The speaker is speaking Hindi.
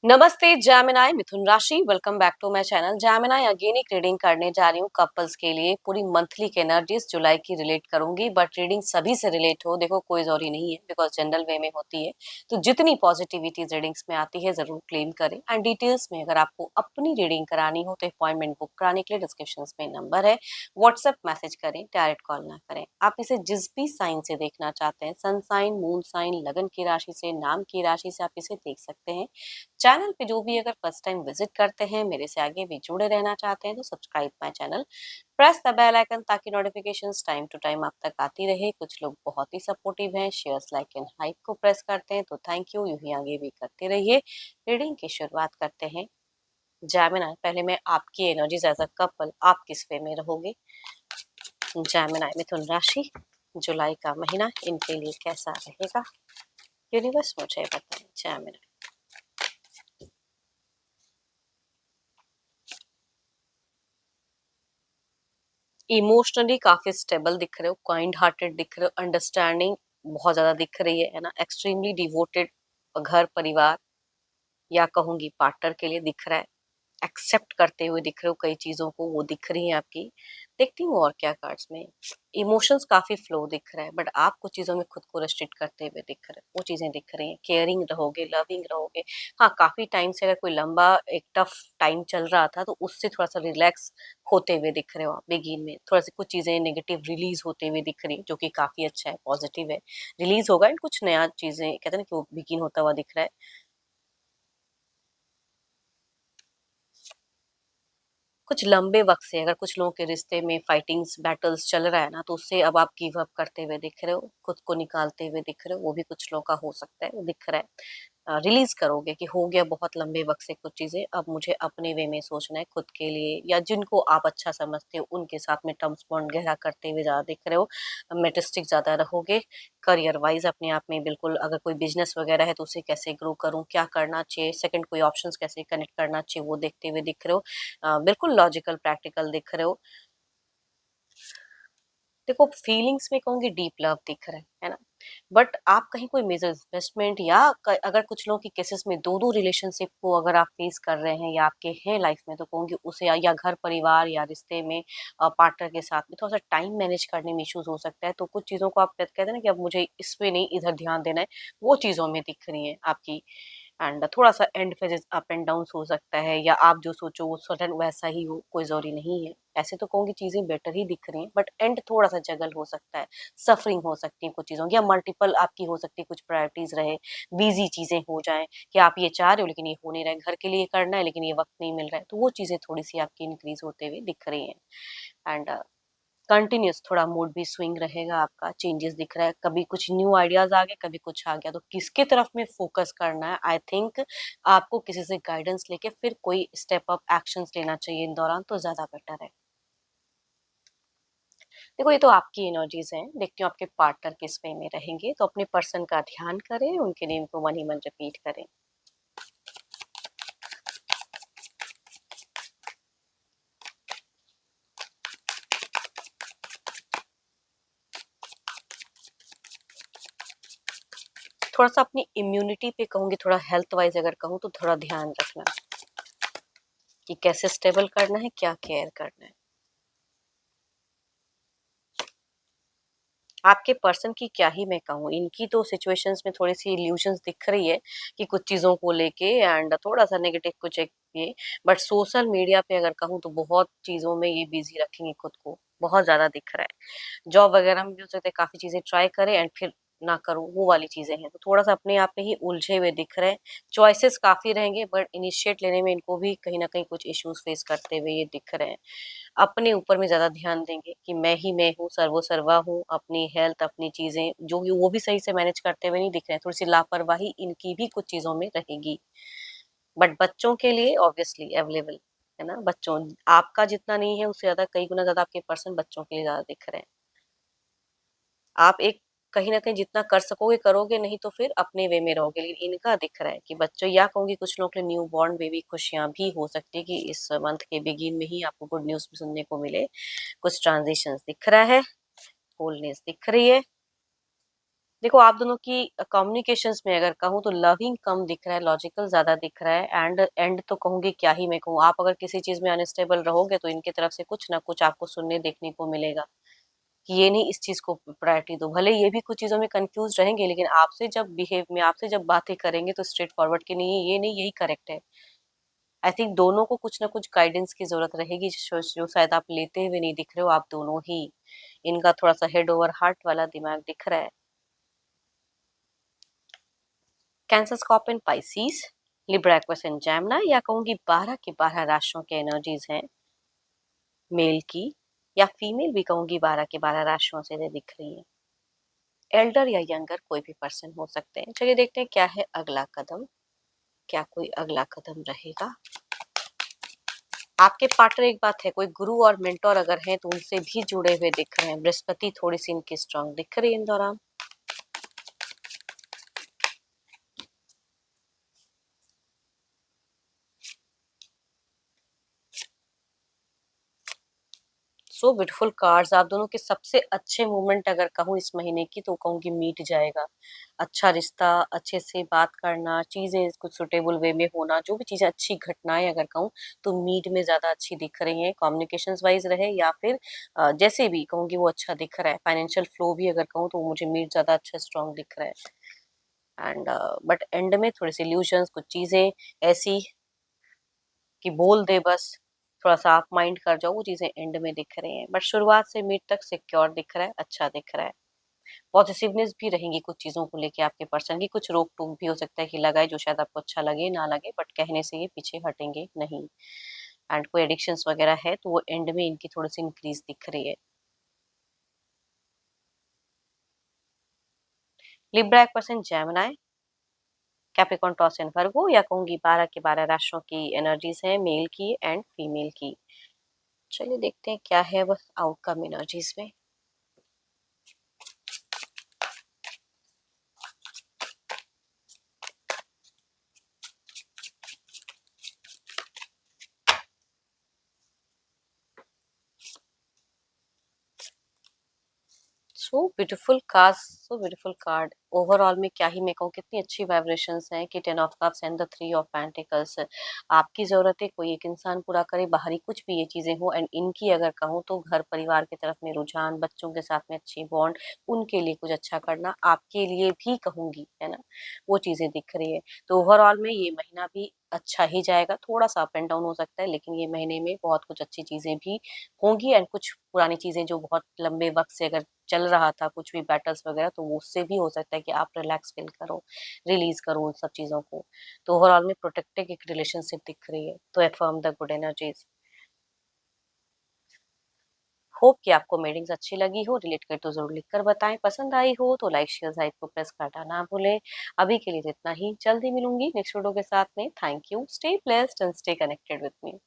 नमस्ते जैमिनाई मिथुन राशि। Welcome back to my channel Gemini. Again एक रीडिंग करने जा रही हूँ कपल्स के लिए। पूरी मंथली की एनर्जीज जुलाई की रिलेट करूंगी, बट रीडिंग सभी से रिलेट हो, देखो कोई जरूरी नहीं है, बिकॉज जनरल वे में होती है। तो जितनी पॉजिटिविटी रीडिंग्स में आती है जरूर क्लेम करें। एंड डिटेल्स में अगर आपको अपनी रीडिंग करानी हो तो अपॉइंटमेंट बुक कराने के लिए डिस्क्रिप्शन में नंबर है, व्हाट्सएप मैसेज करें, डायरेक्ट कॉल ना करें। आप इसे जिस भी साइन से देखना चाहते हैं, सन साइन, मून साइन, लगन की राशि से, नाम की राशि से, आप इसे देख सकते हैं। चैनल पे जो भी अगर फर्स्ट टाइम विजिट करते हैं, मेरे से आगे भी जुड़े रहना चाहते हैं, तो subscribe my channel, press the bell icon ताकि नोटिफिकेशंस टाइम टू टाइम आप तक आती रहे। कुछ लोग बहुत ही सपोर्टिव हैं, शेयर्स, लाइक एंड हाइप को प्रेस करते हैं, तो थैंक यू, यूं ही आगे भी करते रहिए। रीडिंग की शुरुआत करते हैं। जैमिनाई, पहले मैं आपकी एनर्जीज एज अ कपल, आप किस वे में रहोगे। जैमिनाई मिथुन राशि, जुलाई का महीना इनके लिए कैसा रहेगा, यूनिवर्स मुझे बताएं। जैमिनाई, इमोशनली काफी स्टेबल दिख रहे हो, काइंड हार्टेड दिख रहे हो, अंडरस्टैंडिंग बहुत ज्यादा दिख रही है ना, एक्सट्रीमली डिवोटेड घर परिवार या कहूंगी पार्टनर के लिए दिख रहा है। एक्सेप्ट करते हुए दिख रहे हो, कई चीजों को वो दिख रही है आपकी। देखती हूँ और क्या कार्ड्स में। इमोशंस काफी फ्लो दिख रहा है, बट आप कुछ चीजों में खुद को रेस्ट्रिक्ट करते हुए दिख रहे हो, वो चीजें दिख रही हैं। केयरिंग रहोगे, लविंग रहोगे। हाँ, काफी टाइम से अगर कोई लंबा एक टफ टाइम चल रहा था, तो उससे थोड़ा सा रिलैक्स होते हुए दिख रहे हो आप। बिगिन में थोड़ा सी कुछ चीजें नेगेटिव रिलीज होते हुए दिख रही, जो कि काफी अच्छा है, पॉजिटिव है। रिलीज होगा एंड कुछ नया चीजें, कहते हैं ना कि वो बिगिन होता हुआ दिख रहा है। कुछ लंबे वक्त से अगर कुछ लोगों के रिश्ते में फाइटिंग्स, बैटल्स चल रहा है ना, तो उससे अब आप गिव अप करते हुए दिख रहे हो, खुद को निकालते हुए दिख रहे हो। वो भी कुछ लोगों का हो सकता है, वो दिख रहा है। रिलीज करोगे कि हो गया बहुत लंबे वक्त से कुछ चीजें, अब मुझे अपने वे में सोचना है खुद के लिए, या जिनको आप अच्छा समझते हो उनके साथ में टर्म्स बॉन्ड गहरा करते हुए ज्यादा दिख रहे हो। मेटिस्टिक ज्यादा रहोगे। करियर वाइज अपने आप में बिल्कुल, अगर कोई बिजनेस वगैरह है तो उसे कैसे ग्रो करूं, क्या करना चाहिए, सेकंड कोई ऑप्शंस कैसे कनेक्ट करना चाहिए, वो देखते हुए दिख रहे हो। बिल्कुल लॉजिकल प्रैक्टिकल दिख रहे हो। देखो, फीलिंग्स में कहूंगी डीप लव दिख रहा है ना। बट आप कहीं कोई मेजर इन्वेस्टमेंट या अगर कुछ लोगों के केसेस में दो दो रिलेशनशिप को अगर आप फेस कर रहे हैं या आपके हैं लाइफ में, तो कहूंगी उसे या घर परिवार या रिश्ते में पार्टनर के साथ में थोड़ा सा टाइम मैनेज करने में इश्यूज हो सकता है। तो कुछ चीजों को आप कहते हैं ना कि अब मुझे इस पे नहीं, इधर ध्यान देना है, वो चीजों में दिख रही है आपकी। एंड थोड़ा सा and phases up and down हो सकता है, या आप जो सोचो वो सडन वैसा ही हो, कोई जरूरी नहीं है। ऐसे तो कहूंगी चीजें बेटर ही दिख रही हैं, बट एंड थोड़ा सा जगल हो सकता है। सफरिंग हो सकती है कुछ चीजों की, या मल्टीपल आपकी हो सकती है, कुछ प्रायोरिटीज रहे, बिजी चीजें हो जाएं कि आप ये चाह रहे हो लेकिन ये हो नहीं रहा है, घर के लिए करना है लेकिन ये वक्त नहीं मिल रहा है, तो वो चीजें थोड़ी सी आपकी इंक्रीज होते हुए दिख रही हैं। एंड कंटिन्यूस थोड़ा मूड भी स्विंग रहेगा आपका, चेंजेस दिख रहा है, कभी कुछ न्यू आइडियाज आ गए, कभी कुछ आ गया, तो किसके तरफ में फोकस करना है, आई थिंक आपको किसी से गाइडेंस लेके फिर कोई स्टेप अप एक्शंस लेना चाहिए इन दौरान, तो ज्यादा बेटर है। देखो, ये तो आपकी एनर्जीज हैं, देखती हूँ आपके पार्टनर किस वे में रहेंगे, तो अपने पर्सन का ध्यान करें, उनके नेम को मन ही मन रिपीट करें। थोड़ा सा अपनी इम्यूनिटी पे कहूंगी, थोड़ा हेल्थ वाइज अगर कहूँ तो थोड़ा ध्यान रखना कि कैसे स्टेबल करना है, क्या केयर करना है। आपके पर्सन की क्या ही मैं कहूँ, इनकी तो सिचुएशंस में थोड़ी सी इल्यूशंस दिख रही है कि कुछ चीजों को लेके, एंड थोड़ा सा नेगेटिव कुछ एक ये। बट सोशल मीडिया पे अगर कहूँ तो बहुत चीजों में ये बिजी रखेंगे खुद को, बहुत ज्यादा दिख रहा है। जॉब वगैरह में भी हो सकता है काफी चीजें ट्राई करें एंड फिर ना करो, वो वाली चीजें हैं, तो थोड़ा सा अपने आप में ही उलझे हुए दिख रहे हैं। चॉइसेस काफी रहेंगे, बट इनिशिएट लेने में इनको भी कहीं ना कहीं कुछ इश्यूज फेस करते हुए ये दिख रहे हैं। अपने ऊपर में ज्यादा ध्यान देंगे कि मैं हूँ, सर्वो सर्वा हूँ, अपनी हेल्थ, अपनी चीजें जो वो भी सही से मैनेज करते हुए नहीं दिख रहे हैं। थोड़ी सी लापरवाही इनकी भी कुछ चीजों में रहेगी। बट बच्चों के लिए ऑब्वियसली अवेलेबल है ना। बच्चों, आपका जितना नहीं है उससे ज्यादा, कई गुना ज्यादा आपके पर्सन बच्चों के लिए ज्यादा दिख रहे हैं। आप एक कहीं ना कहीं जितना कर सकोगे करोगे, नहीं तो फिर अपने वे में रहोगे, लेकिन इनका दिख रहा है कि बच्चों, या कहूंगी कुछ लोगों के लिए न्यू बॉर्न बेबी खुशियां भी हो सकती है कि इस मंथ के बिगिन में ही आपको गुड न्यूज सुनने को मिले। कुछ ट्रांजिशन दिख रहा है, होलनेस दिख रही है। देखो आप दोनों की कम्युनिकेशंस में अगर कहूँ तो लविंग कम दिख रहा है, लॉजिकल ज्यादा दिख रहा है, एंड एंड तो कहूंगी क्या ही मैं कहूँ। आप अगर किसी चीज में अनस्टेबल रहोगे तो इनकी तरफ से कुछ ना कुछ आपको सुनने देखने को मिलेगा कि ये नहीं, इस चीज को प्रायोरिटी दो। भले ये भी कुछ चीजों में कंफ्यूज रहेंगे, लेकिन आपसे जब बिहेव में, आपसे जब बातें करेंगे तो स्ट्रेट फॉरवर्ड की नहीं, ये नहीं, यही करेक्ट है। आई थिंक दोनों को कुछ ना कुछ गाइडेंस की जरूरत रहेगी, जो शायद आप लेते हुए नहीं दिख रहे हो, आप दोनों ही। इनका थोड़ा सा हेड ओवर हार्ट वाला दिमाग दिख रहा है। Cancer, scorpion, Pisces, Libra, Aquarius and Gemini, या कहूंगी 12 की 12 राशियों के एनर्जीज हैं मेल की, या फीमेल भी कहूंगी 12 के 12 राशियों से दिख रही है। एल्डर या यंगर कोई भी पर्सन हो सकते हैं। चलिए देखते हैं क्या है अगला कदम, क्या कोई अगला कदम रहेगा। आपके पार्टनर, एक बात है, कोई गुरु और मेंटोर अगर हैं तो उनसे भी जुड़े हुए दिख रहे हैं। बृहस्पति थोड़ी सी इनकी स्ट्रांग दिख रही है इन दौरान। So beautiful cards. आप दोनों के सबसे अच्छे मोमेंट अगर कहूँ इस महीने की तो कहूंगी मीट जाएगा। अच्छा रिश्ता, अच्छे से बात करना, चीजें कुछ सुटेबल वे में होना, जो भी चीजें अच्छी घटनाएं अगर कहूँ तो मीट में ज्यादा अच्छी दिख रही हैं। कम्युनिकेशन वाइज रहे या फिर जैसे भी कहूंगी वो अच्छा दिख रहा है। फाइनेंशियल फ्लो भी अगर कहूँ तो मुझे मीट ज्यादा अच्छा स्ट्रॉन्ग दिख रहा है। एंड बट एंड में थोड़ी सी इल्यूशंस, कुछ चीजें ऐसी कि बोल दे बस, थोड़ा सा आप माइंड कर जाओ, वो चीजें एंड में दिख रही हैं। बट शुरुआत से मिड तक सिक्योर दिख रहा है, अच्छा दिख रहा है। पॉजिटिवनेस भी रहेंगी कुछ चीजों को लेके आपके पर्सन की। कुछ रोक टोक भी हो सकता है कि लगाए जो शायद आपको अच्छा लगे ना लगे, बट कहने से ये पीछे हटेंगे नहीं। एंड कोई एडिक्शंस वगैरह है तो वो एंड में इनकी थोड़ी सी इंक्रीज दिख रही है। Libra, Aquarius, Gemini, Capricorn, taurus and वर्गो, या कहूंगी 12 के 12 राशियों की एनर्जीज हैं मेल की एंड फीमेल की। चलिए देखते हैं क्या है बस आउटकम एनर्जीज में। So beautiful card. ओवरऑल में क्या ही मैं कहूँ, कितनी अच्छी वाइब्रेशंस हैं कि 10 of cups and the 3 of pentacles. आपकी जरूरतें कोई एक इंसान पूरा करे, बाहरी कुछ भी ये चीजें हो, एंड इनकी अगर कहूँ तो घर परिवार की तरफ में रुझान, बच्चों के साथ में अच्छी बॉन्ड, उनके लिए कुछ अच्छा करना, आपके लिए भी कहूंगी, है ना, वो चीजें दिख रही है। तो ओवरऑल में ये महीना भी अच्छा ही जाएगा। थोड़ा सा अप एंड डाउन हो सकता है, लेकिन ये महीने में बहुत कुछ अच्छी चीजें भी होंगी, एंड कुछ पुरानी चीजें जो बहुत लंबे वक्त से अगर चल रहा था, कुछ भी बैटल्स वगैरह, तो वो उससे भी हो सकता है कि आप रिलैक्स फील करो, रिलीज करो उन सब चीजों को। तो ओवरऑल में प्रोटेक्टिव एक रिलेशनशिप दिख रही है। तो affirm the good energies. Hope कि आपको मीटिंग्स अच्छी लगी हो, रिलेट कर तो जरूर लिखकर बताएं। पसंद आई हो तो लाइक शेयर साइट को प्रेस करना ना भूलें। अभी के लिए इतना ही, जल्दी मिलूंगी नेक्स्ट वीडियो के साथ में। Thank you, stay blessed and stay connected with me.